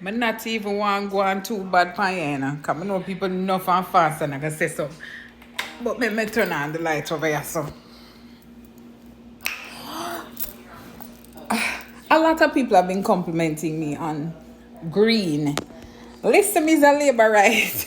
I not even want to go on too bad for you, because I know people enough and fast and I can say so. But me turn on the light over here, so. A lot of people have been complimenting me on green. Listen, is a labor right.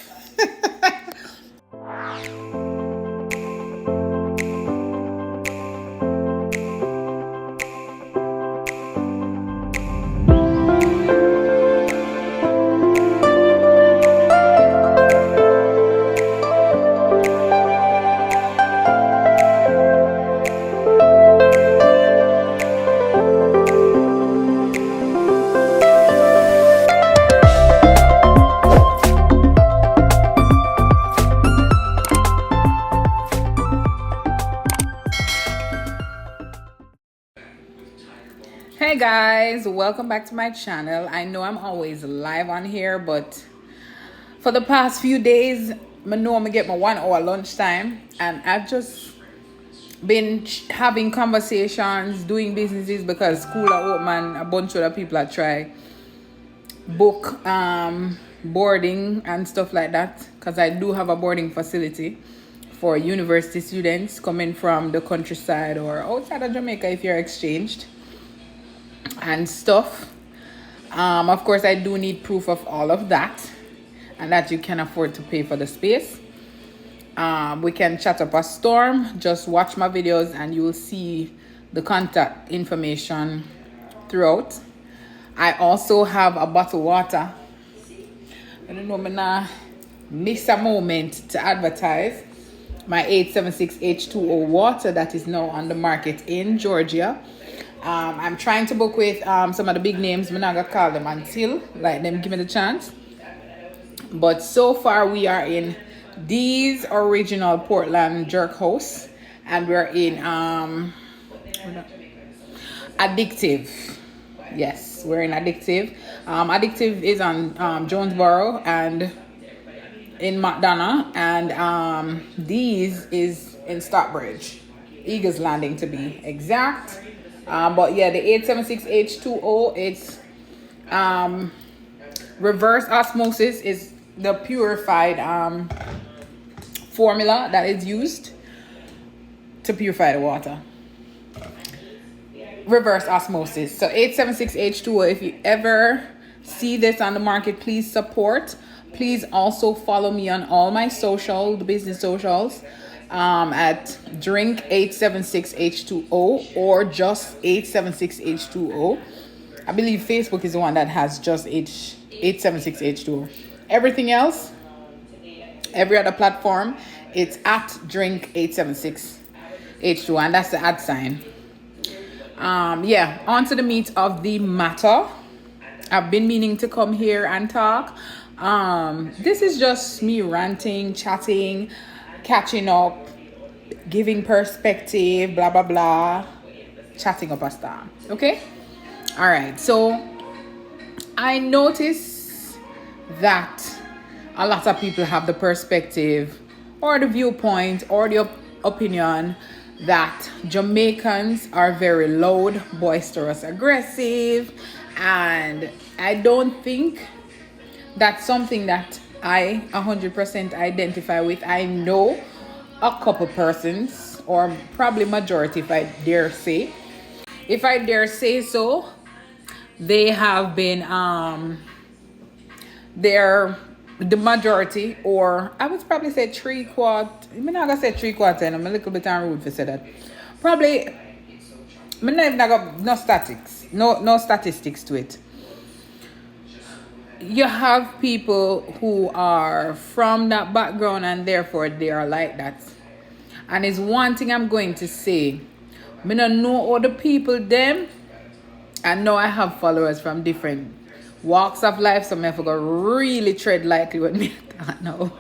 Hey guys, welcome back to my channel. I know I'm always live on here, but for the past few days, I know I'm gonna get my 1 hour lunchtime, and I've just been having conversations, doing businesses because school are open and a bunch of other people are try book boarding and stuff like that, because I do have a boarding facility for university students coming from the countryside or outside of Jamaica if you're exchanged and stuff. Of course, I do need proof of all of that and that you can afford to pay for the space. We can chat up a storm. Just watch my videos and you will see the contact information throughout. I also have a bottle of water. I don't know, I'm gonna miss a moment to advertise my 876H2O water that is now on the market in Georgia. I'm trying to book with some of the big names. I'm not gonna call them until like them give me the chance. But so far we are in Dee's Original Portland Jerk House, and we're in Addictive. Yes, we're in Addictive. Addictive is on Jonesboro and in McDonough, and Dee's is in Stockbridge, Eagles Landing to be exact. But yeah, the 876H2O, it's reverse osmosis is the purified formula that is used to purify the water. Reverse osmosis. So 876H2O, if you ever see this on the market, please support. Please also follow me on all my social, the business socials, at drink 876H2O or just 876H2O. I believe Facebook is the one that has just 876H2O. Everything else, every other platform, it's at drink 876H2O, and that's the ad sign. Yeah, on to the meat of the matter. I've been meaning to come here and talk. This is just me ranting, chatting, catching up, giving perspective, blah blah blah, chatting up a star. Okay? All right. So I notice that a lot of people have the perspective or the viewpoint or the opinion that Jamaicans are very loud, boisterous, aggressive, and I don't think that's something that I 100% identify with. I know a couple persons, or probably majority if I dare say. If I dare say so, they have been they're the majority, or I would probably say 3/4. I'm not gonna say 3/4, and I'm a little bit rude to say that. Probably I'm not even got no statistics to it. You have people who are from that background and therefore they are like that. And it's one thing I'm going to say. I don't know all the people them. I know I have followers from different walks of life, so I have to go really tread lightly with me. No.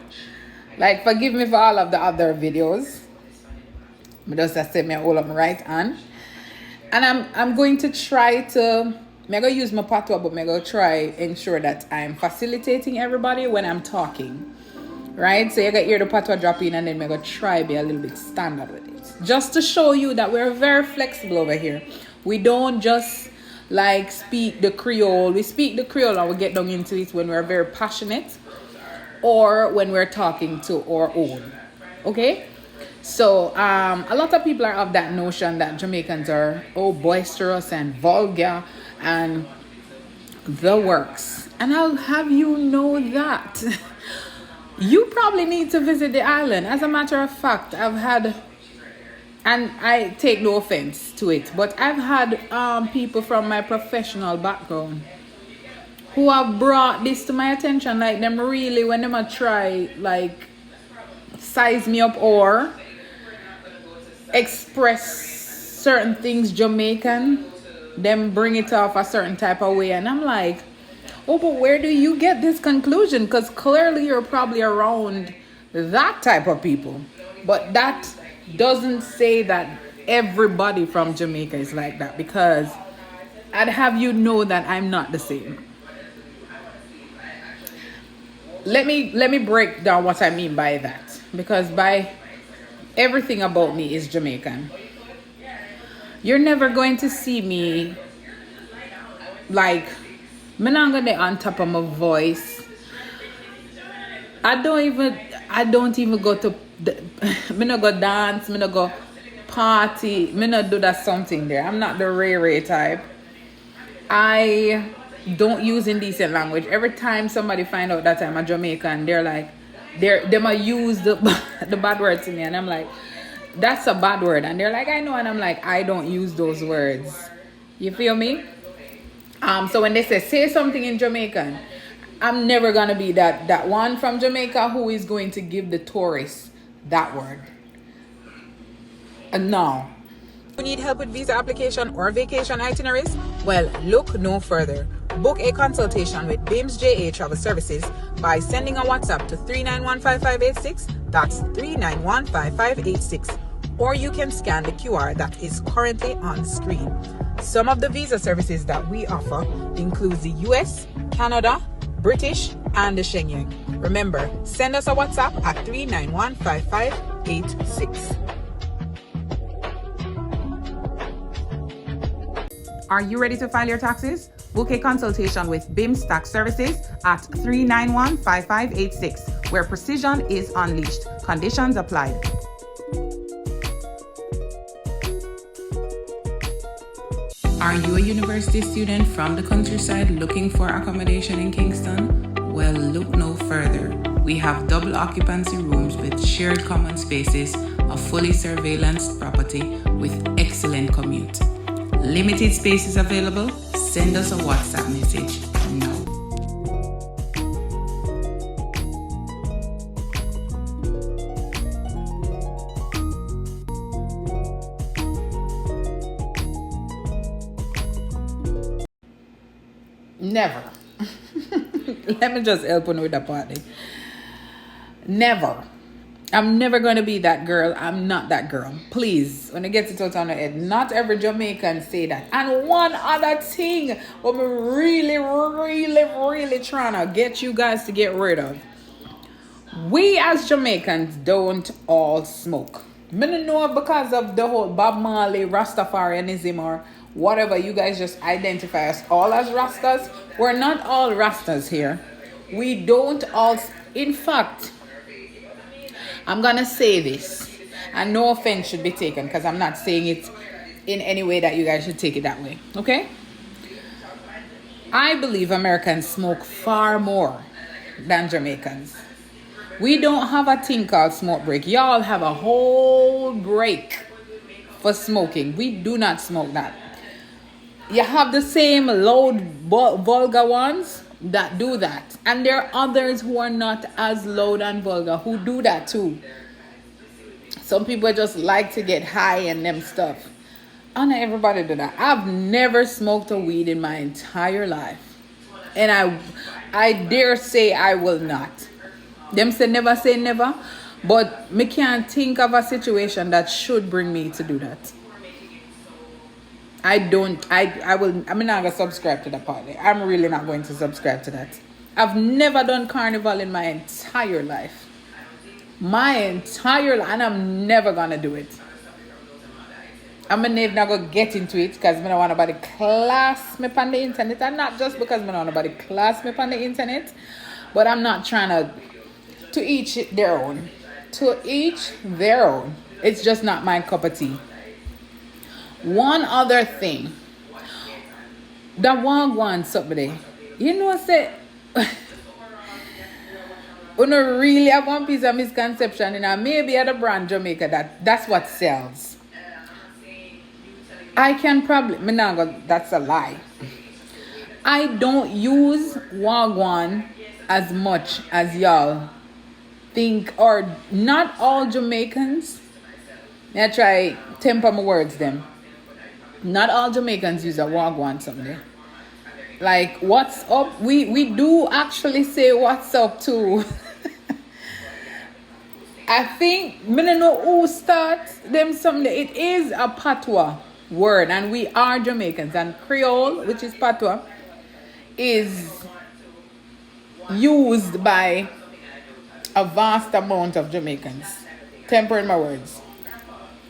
Like, forgive me for all of the other videos. I just say me all of my right hand. And I'm going to try to, I'm going to use my patois, but I'm going to try ensure that I'm facilitating everybody when I'm talking. Right? So you got to hear the patois drop in, and then I'm going to try be a little bit standard with it. Just to show you that we're very flexible over here. We don't just like speak the Creole. We speak the Creole and we get down into it when we're very passionate or when we're talking to our own. Okay? So a lot of people are of that notion that Jamaicans are boisterous and vulgar and the works. And I'll have you know that you probably need to visit the island. As a matter of fact, I've had, and I take no offense to it, but I've had people from my professional background who have brought this to my attention. Like them really, when them a try like size me up or express certain things Jamaican, them bring it off a certain type of way, and I'm like, oh, but where do you get this conclusion? Because clearly you're probably around that type of people. But that doesn't say that everybody from Jamaica is like that, because I'd have you know that I'm not the same. Let me break down what I mean by that, because by everything about me is Jamaican. You're never going to see me like, I'm not gonna on top of my voice. I don't even go to me not go dance, me not go party, me not do that something there. I'm not the Ray type. I don't use indecent language. Every time somebody find out that I'm a Jamaican, they're like, they might use the bad words to me, and I'm like, that's a bad word, and they're like, I know, and I'm like, I don't use those words. You feel me? So when they say something in Jamaican, I'm never gonna be that one from Jamaica who is going to give the tourists that word. No. You need help with visa application or vacation itineraries? Well, look no further. Book a consultation with BIMS JA Travel Services by sending a WhatsApp to 3915586. That's 3915586. Or you can scan the QR that is currently on screen. Some of the visa services that we offer include the US, Canada, British, and the Schengen. Remember, send us a WhatsApp at 3915586. Are you ready to file your taxes? Book a consultation with BIMS Tax Services at 3915586, where precision is unleashed. Conditions apply. Are you a university student from the countryside looking for accommodation in Kingston? Well, look no further. We have double occupancy rooms with shared common spaces, a fully surveillanced property with excellent commute. Limited spaces available. Send us a WhatsApp message now. Never. Let me just help you with the party. Never. I'm never going to be that girl. I'm not that girl. Please, when it gets it out on the head, not every Jamaican say that. And one other thing, what I'm really trying to get you guys to get rid of. We as Jamaicans don't all smoke. I don't know if because of the whole Bob Marley, Rastafarianism, or whatever, you guys just identify us all as Rastas. We're not all Rastas here. We don't all, in fact, I'm gonna say this, and no offense should be taken, because I'm not saying it in any way that you guys should take it that way, okay? I believe Americans smoke far more than Jamaicans. We don't have a thing called smoke break. Y'all have a whole break for smoking. We do not smoke that. You have the same loud, vulgar ones that do that, and there are others who are not as loud and vulgar who do that too. Some people just like to get high and them stuff. I know everybody do that. I've never smoked a weed in my entire life, and I dare say I will not. Them say never, but me can't think of a situation that should bring me to do that. I'm not gonna subscribe to that party. I'm really not going to subscribe to that. I've never done carnival in my entire life. And I'm never gonna do it. I'm not gonna get into it because I don't want nobody class me on the internet, and not just because I don't want nobody class me on the internet, but I'm not trying to each their own. To each their own. It's just not my cup of tea. One other thing. That one want somebody. You know say we don't really have one piece of misconception in maybe at the brand Jamaica that's what sells. I can probably that's a lie. I don't use wagwan as much as y'all think, or not all Jamaicans. I try temper my words them. Not all Jamaicans use a wagwan someday. Like what's up? We do actually say what's up too. I think I don't know who starts them someday. It is a patois word, and we are Jamaicans, and Creole, which is patois, is used by a vast amount of Jamaicans. Tempering my words.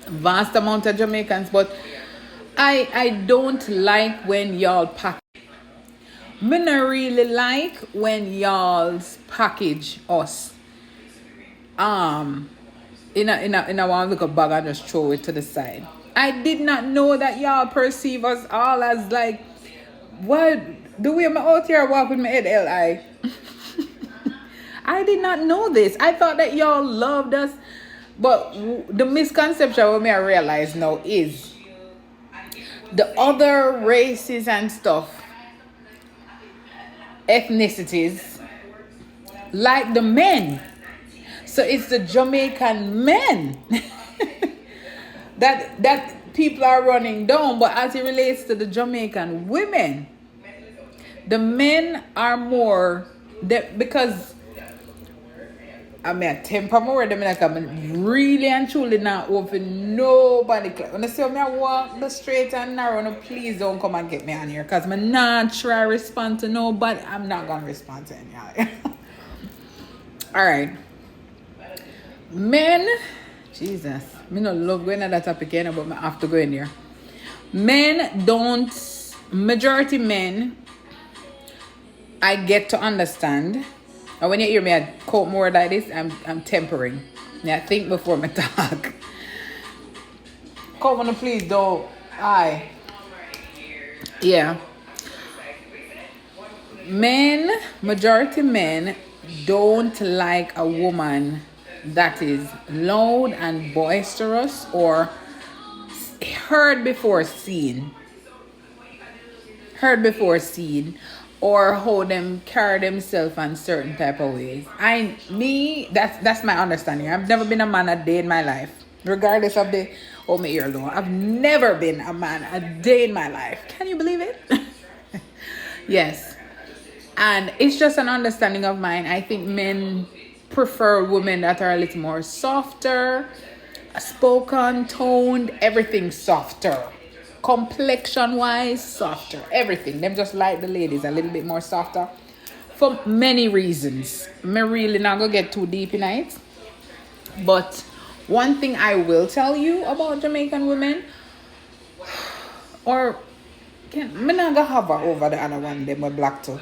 Vast amount of Jamaicans, but I don't like when y'all pack. Me not really like when y'all's package us in a one little bag and just throw it to the side. I did not know that y'all perceive us all as like, what, the way I'm out here walk with my head L.I. I did not know this. I thought that y'all loved us. But the misconception what me I realize now is the other races and stuff, ethnicities, like the men. So it's the Jamaican men that people are running down. But as it relates to the Jamaican women, the men are more because I mean, I temper more them like I'm really and truly not open nobody. When I say me I walk the straight and narrow, no, please don't come and get me on here because I'm not try to respond to nobody. I'm not gonna respond to any. Alright. Men, Jesus, me not love going at that topic again, but I have to go in there. Men don't, majority men, I get to understand. And when you hear me I quote more like this, I'm tempering. Yeah, think before me talk. Come on, please don't. Aye. Yeah. Men, majority men don't like a woman that is loud and boisterous or heard before seen. Or how them carry themselves in certain type of ways. That's my understanding. I've never been a man a day in my life. Regardless of my earlobe. I've never been a man a day in my life. Can you believe it? Yes. And it's just an understanding of mine. I think men prefer women that are a little more softer, spoken, toned, everything softer. Complexion wise, softer, everything. Them just like the ladies a little bit more softer for many reasons. Me really not gonna get too deep in it, but one thing I will tell you about Jamaican women, or me not gonna hover over the other one them with black too,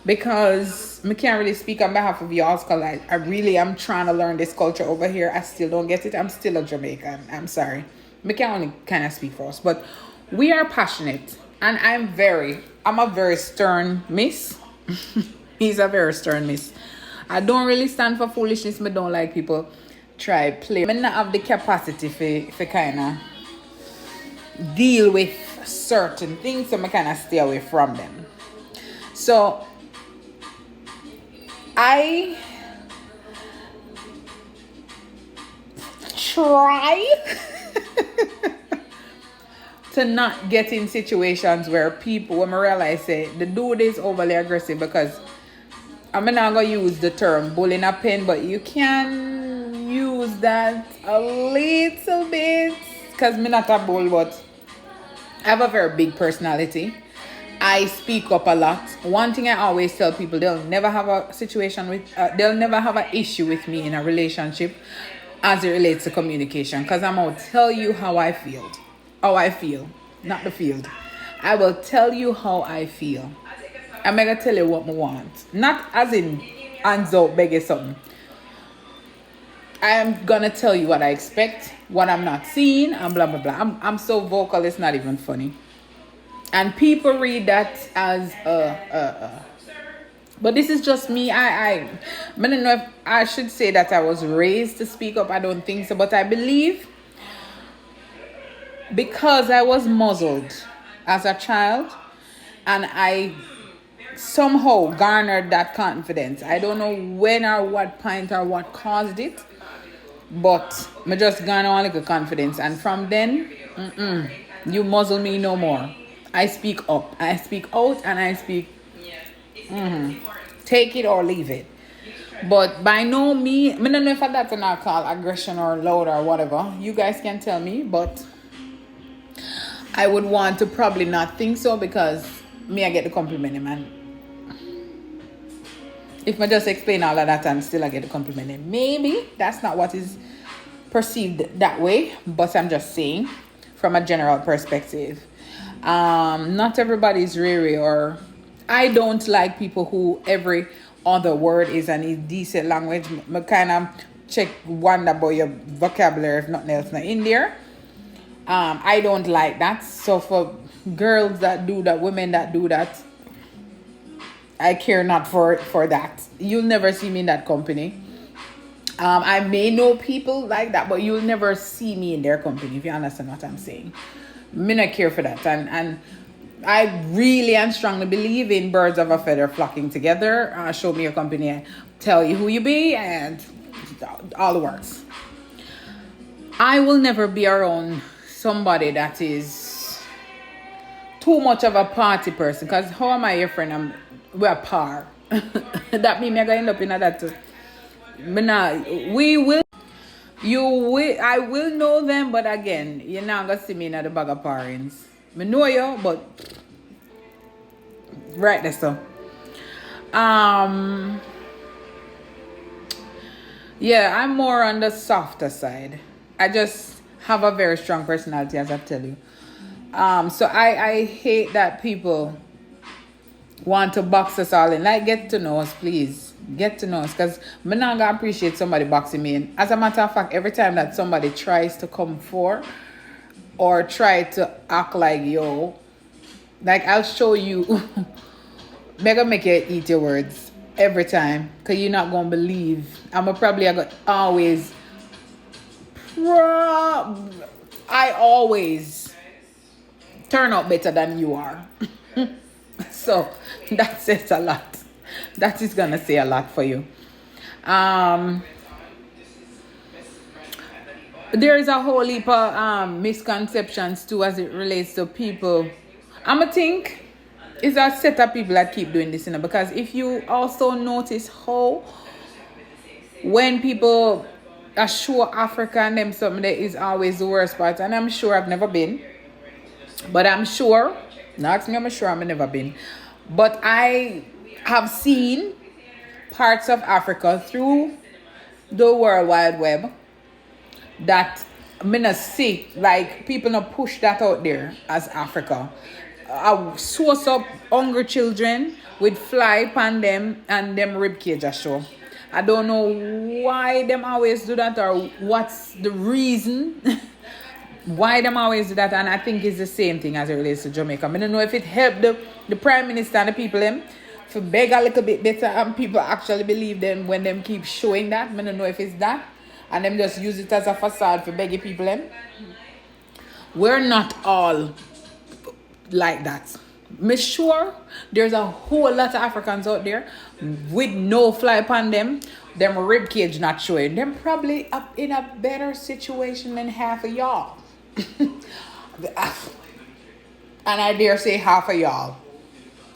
because me can't really speak on behalf of y'all because I really am trying to learn this culture over here. I still don't get it. I'm still a Jamaican. I'm sorry. We can only kind of speak for us, but we are passionate, and I'm a very stern miss. He's a very stern miss. I don't really stand for foolishness. I don't like people try play. I don't have the capacity for kind of deal with certain things, so I kind of stay away from them. So I try to not get in situations where people, when I realize say the dude is overly aggressive, because I'm not gonna use the term bull in a pen, but you can use that a little bit, because I'm not a bull, but I have a very big personality. I speak up a lot. One thing I always tell people, they'll never have a situation with, they'll never have an issue with me in a relationship as it relates to communication, because I'm going to tell you how I feel. how I feel, not the field. I will tell you how I feel. I'm gonna tell you what I want. Not as in hands out begging something. I am gonna tell you what I expect, what I'm not seeing, and blah blah blah. I'm so vocal, it's not even funny. And people read that as but this is just me. I don't know if I should say that I was raised to speak up. I don't think so, but I believe because I was muzzled as a child and I somehow garnered that confidence. I don't know when or what point or what caused it, but I just garner a little confidence. And from then, you muzzle me no more. I speak up, I speak out, and I speak. Take it or leave it. But by no means, I don't know if that's not called aggression or loud or whatever. You guys can tell me, but I would want to probably not think so because me, I get the compliment, man. If I just explain all of that and still I get the compliment, maybe that's not what is perceived that way, but I'm just saying from a general perspective. Not everybody's really, or I don't like people who every other word is an indecent language. I kind of wonder about your vocabulary if nothing else not in there. I don't like that. So for girls that do that, women that do that, I care not for that. You'll never see me in that company. I may know people like that, but you'll never see me in their company, if you understand what I'm saying. Me not care for that. And I really and strongly believe in birds of a feather flocking together. Show me your company, tell you who you be, and all the works. I will never be around somebody that is too much of a party person, because how am I your friend? We're a par. That means I'm going to end up in that too. But now, I will know them, but again, you're not going to see me in the bag of parents. I know you, but right there, so. Yeah, I'm more on the softer side. I just have a very strong personality, as I tell you. So I hate that people want to box us all in. Like, get to know us, please. Get to know us, because I'm not gonna appreciate somebody boxing me in. As a matter of fact, every time that somebody tries to come for or try to act like yo, like I'll show you. Mega make you eat your words every time, because you're not gonna believe. I always turn out better than you are. So that says a lot. That is gonna say a lot for you. There is a whole heap of misconceptions too as it relates to people. I'ma think it's a set of people that keep doing this, because if you also notice how when people assure Africa and them something, that is always the worst part. And I'm sure I've never been, but I'm sure, not me, I'm sure I've never been, but I have seen parts of Africa through the World Wide Web that I'm gonna see, like people not push that out there as Africa. A source of hungry children with fly pan them and them rib cage a show. I don't know why them always do that or what's the reason why them always do that, and I think it's the same thing as it relates to Jamaica. I don't know if it helped the Prime Minister and the people them to beg a little bit better and people actually believe them when them keep showing that. I don't know if it's that and them just use it as a facade for begging people them. We're not all like that. I'm sure there's a whole lot of Africans out there with no fly upon them rib cage not showing. Them probably up in a better situation than half of y'all. And I dare say half of y'all.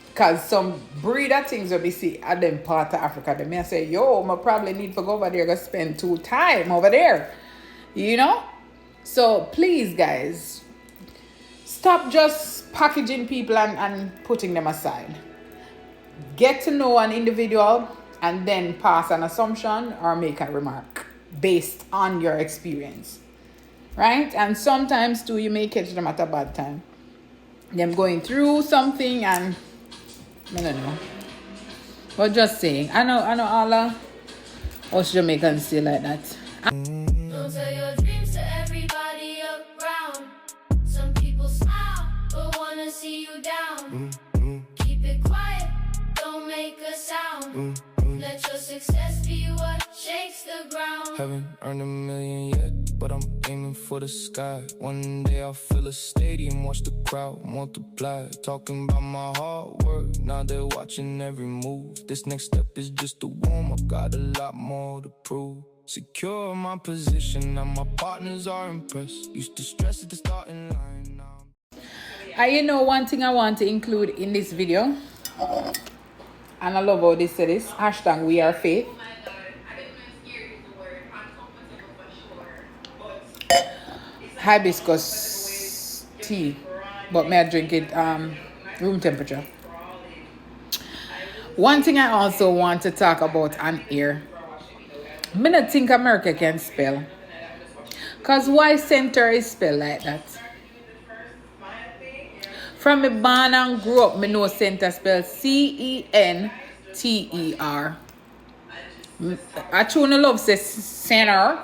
Because some breeder things will be see at them part of Africa. They may say, yo, I probably need to go over there and spend 2 time over there. You know? So please, guys, stop just packaging people and putting them aside. Get to know an individual and then pass an assumption or make a remark based on your experience. right? And sometimes too, you may catch them at a bad time. Them going through something, and I don't know. But just saying, I know all of us Jamaicans still like that. Don't tell your dreams to everybody around. Some people smile, but wanna see you down. Keep it quiet, don't make a sound. Let your success be what shakes the ground. Haven't earned $1 million yet, but I'm aiming for the sky. One day I'll fill a stadium, watch the crowd multiply. Talking about my hard work, now they're watching every move. This next step is just a warm-up, got a lot more to prove. Secure my position, now my partners are impressed. Used to stress at the starting line, now You know, one thing I want to include in this video, and I love how they say this, hashtag we are faith. Hibiscus tea, but may I drink it room temperature. One thing I also want to talk about on here, I don't think America can spell. Cause why center is spelled like that? From me born and grew up, me know center spelled CENTER. I truly love say center.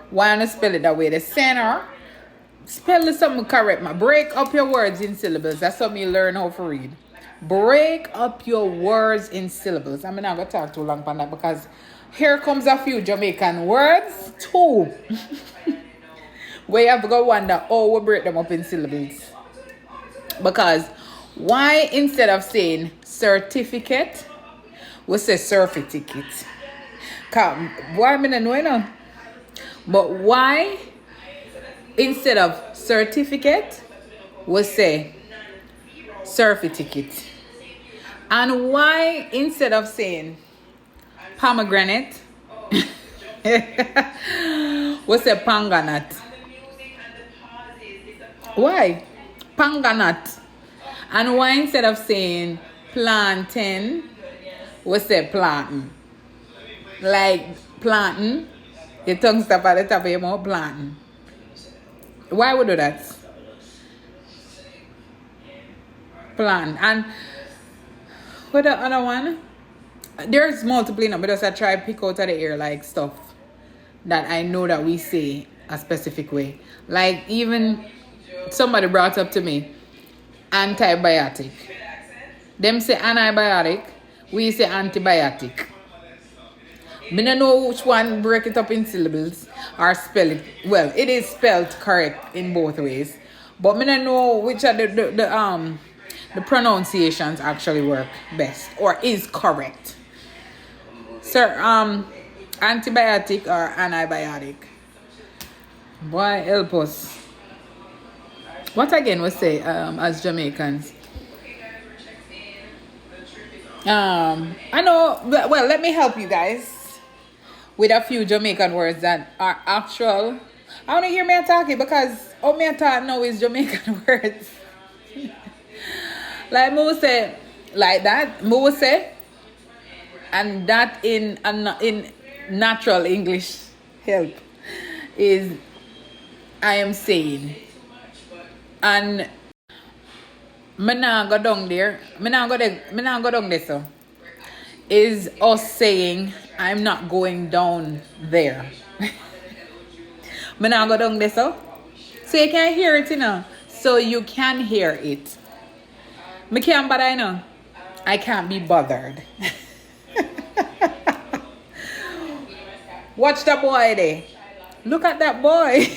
Why not spell it that way? The center. Spell it something correct, man. Break up your words in syllables. That's how me learn how to read. Break up your words in syllables. I'm not gonna talk too long on that because here comes a few Jamaican words too. Where you have to go wonder, we break them up in syllables. Because why instead of saying certificate, we say certificate? Why I don't know. But why instead of certificate, we say certificate? And why instead of saying pomegranate, we say panganat? Why? Panganat. And why instead of saying plantain, we say plantain? Like plantain, your tongue stop at the top of your mouth, plantain. Why would do that? Plant. And what the other one? There's multiple, but just I try to pick out of the air like stuff that I know that we say a specific way. Like even somebody brought up to me antibiotic. Them say antibiotic, we say antibiotic. I don't know which one break it up in syllables or spell it. Well, it is spelled correct in both ways. But I don't know which are the pronunciations actually work best or is correct. Sir, antibiotic or antibiotic. Boy, help us. What again we say as Jamaicans? I know, well, let me help you guys with a few Jamaican words that are actual. I want to hear me talking because all me talk now is Jamaican words. Like me say, like that, me say, and that in natural English help is I am saying. And me nah go down there. Me nah go down there so. Is us saying I'm not going down there. Me nah go down there so. So you can hear it, you know. So you can hear it. Me can't bother, you know. I can't be bothered. Watch that boy there. Look at that boy.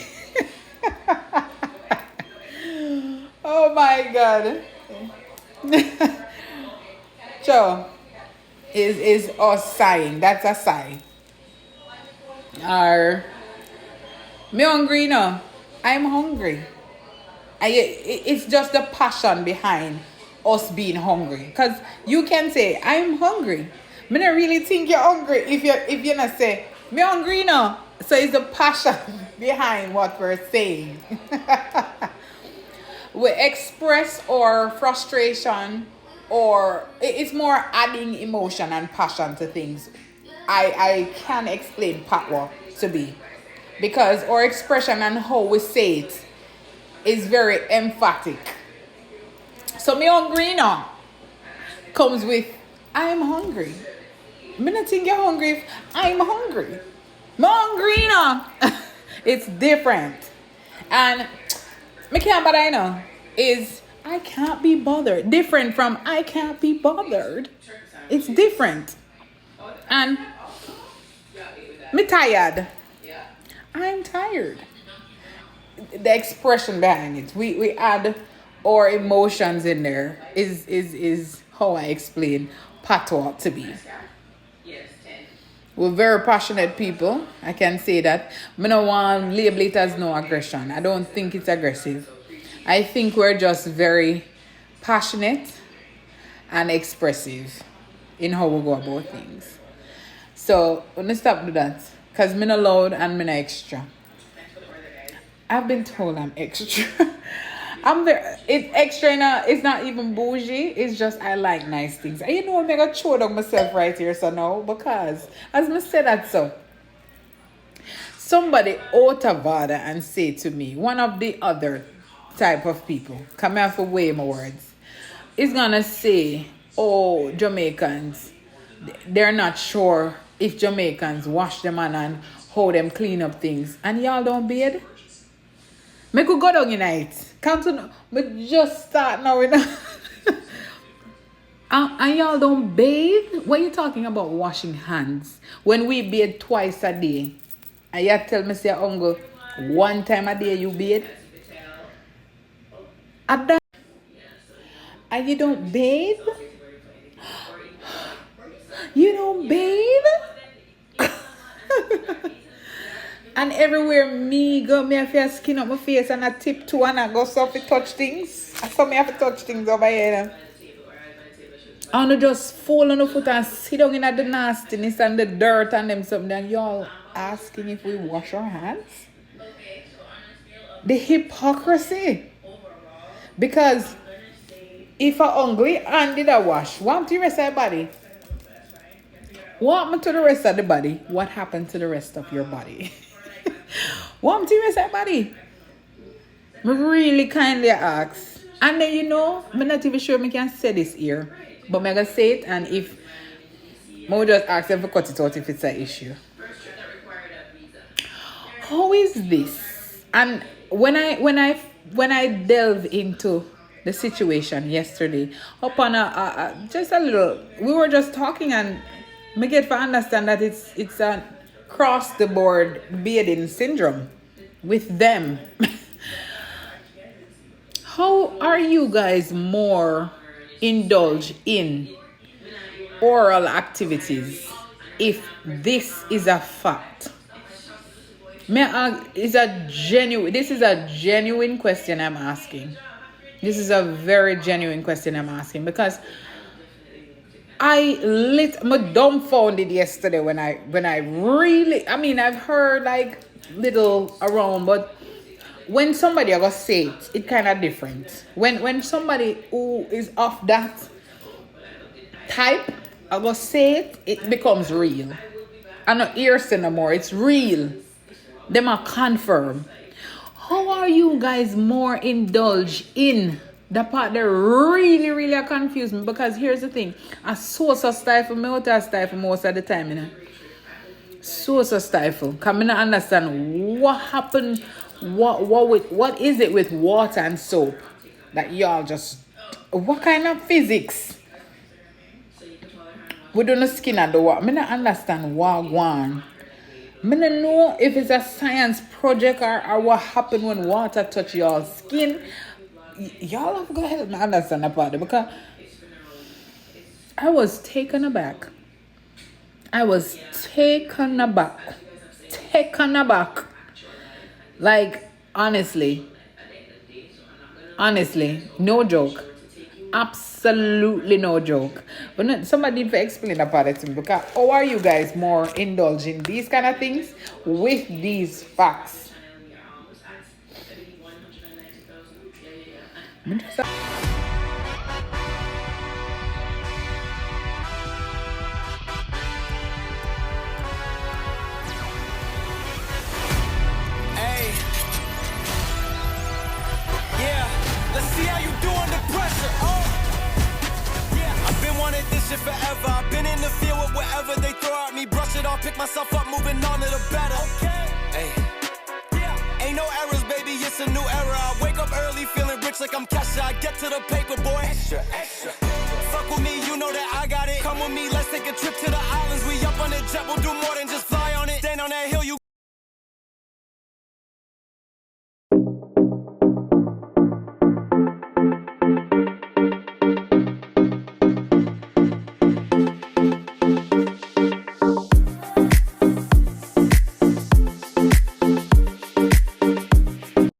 Oh my God. So, is us sighing. That's a sigh. Or, me hungry now. I'm hungry. It's just the passion behind us being hungry. Because you can say, I'm hungry. Me not really think you're hungry if you not say, me hungry now. So it's the passion behind what we're saying. We express our frustration, or it's more adding emotion and passion to things. I can explain patois to be. because our expression and how we say it is very emphatic. So me hungry now comes with I'm hungry. Me not think you're hungry if I'm hungry. Me hungry now. It's different. And me can't bother you know is I can't be bothered. Different from I can't be bothered. It's different. And me tired. I'm tired. The expression behind it. We add our emotions in there is how I explain patois to be. We're very passionate people. I can say that. I don't want to label it as no aggression. I don't think it's aggressive. I think we're just very passionate and expressive in how we go about things. So, when I stop do that, because I'm not loud and I'm not extra. I've been told I'm extra. It's extra, it's not even bougie. It's just I like nice things. And you know, I'm going to show down myself right here, so now, because, as I said that so, somebody out of order and say to me, one of the other type of people, come here for weigh my words, is going to say, oh, Jamaicans, they're not sure if Jamaicans wash them and how them clean up things. And y'all don't bathe? Me could go down tonight. Come to know. But just start now. And y'all don't bathe? What are you talking about washing hands? When we bathe twice a day. And you tell me, say, uncle, one time a day you bathe? And you don't bathe? You don't bathe? And everywhere me go, me have to skin up my face and I tiptoe and I go so to touch things. I saw me have to touch things over here. I want to just fall on the foot and sit down in the nastiness and the dirt and them something. And y'all asking if we wash our hands? The hypocrisy. Because if I'm hungry and did I wash, what to the rest of the body? What happened to the rest of the body? What happened to the rest of your body? What happened to the rest of the body? I really kindly ask. And then you know, I'm not even sure I can say this here. But I'm going to say it, and if I will just ask them to cut it out if it's an issue. How is this? And when I delve into the situation yesterday, upon just a little, we were just talking and I get to understand that it's a cross the board bathing syndrome with them. How are you guys more indulge in oral activities if this is a fact? This is a genuine question I'm asking. This is a very genuine question I'm asking because I'm dumbfounded yesterday when I really, I mean, I've heard like little around, but when somebody I go say it, it's kind of different. When somebody who is of that type, I go say it, it becomes real. I'm not hearsay no more. It's real. Them are confirm. How are you guys more indulged in the part that really, really confuse me? Because here's the thing. I so stifle me out of stifle most of the time, you know. So stifle. Because I don't understand what happened. What is it with water and soap that y'all just, what kind of physics? We don't skin at the water. I don't understand what one. I don't know if it's a science project or what happened when water touch y'all's skin. Y'all have got to help me understand that part because I was taken aback. Taken aback. Like, honestly, no joke. Absolutely no joke. But somebody need to explain about it to me because how are you guys more indulging these kind of things with these facts? forever. I've been in the field with whatever they throw at me. Brush it off, pick myself up, moving on to the better. Hey. Ain't no errors, baby, it's a new era. I wake up early, feeling rich like I'm Kesha. I get to the paper, boy. Extra, extra. Fuck with me, you know that I got it. Come with me, let's take a trip to the islands. We up on the jet, we'll do more than just fly.